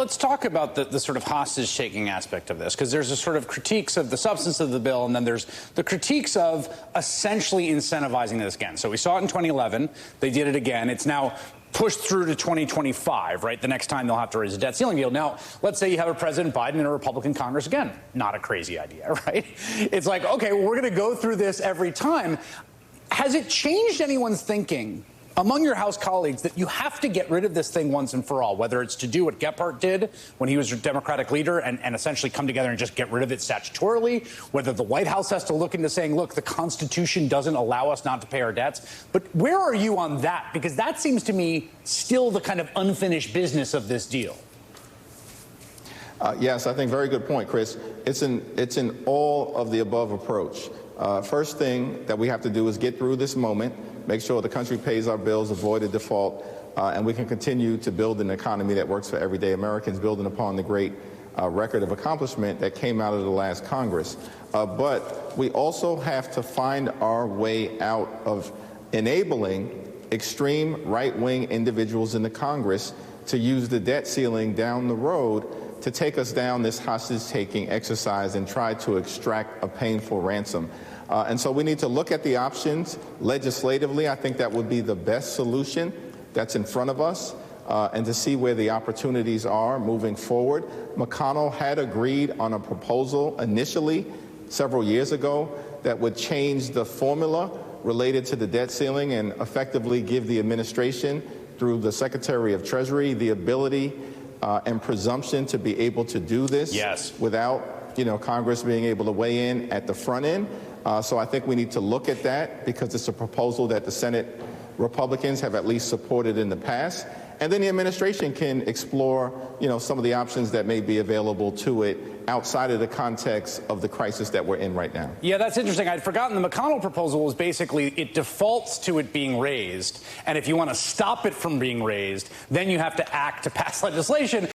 let's talk about the sort of hostage-taking aspect of this, because there's a sort of critiques of the substance of the bill, and then there's the critiques of essentially incentivizing this again. So we saw it in 2011. They did it again. It's now pushed through to 2025, right? The next time they'll have to raise a debt ceiling deal. Now, let's say you have a President Biden and a Republican Congress. Again, not a crazy idea, right? It's like, okay, well, we're going to go through this every time. Has it changed anyone's thinking among your House colleagues that you have to get rid of this thing once and for all, whether it's to do what Gephardt did when he was your Democratic leader and essentially come together and just get rid of it statutorily, whether the White House has to look into saying, look, the Constitution doesn't allow us not to pay our debts. But where are you on that? Because that seems to me still the kind of unfinished business of this deal. Yes, I think very good point, Chris. It's an all of the above approach. First thing that we have to do is get through this moment, make sure the country pays our bills, avoid a default, and we can continue to build an economy that works for everyday Americans, building upon the great record of accomplishment that came out of the last Congress. But we also have to find our way out of enabling extreme right-wing individuals in the Congress to use the debt ceiling down the road to take us down this hostage-taking exercise and try to extract a painful ransom. And so we need to look at the options legislatively. I think that would be the best solution that's in front of us, and to see where the opportunities are moving forward. McConnell had agreed on a proposal initially several years ago that would change the formula related to the debt ceiling and effectively give the administration, through the Secretary of Treasury, the ability and presumption to be able to do this without, Congress being able to weigh in at the front end. So I think we need to look at that because it's a proposal that the Senate Republicans have at least supported in the past. And then the administration can explore, some of the options that may be available to it outside of the context of the crisis that we're in right now. Yeah, that's interesting. I'd forgotten the McConnell proposal was basically it defaults to it being raised. And if you want to stop it from being raised, then you have to act to pass legislation.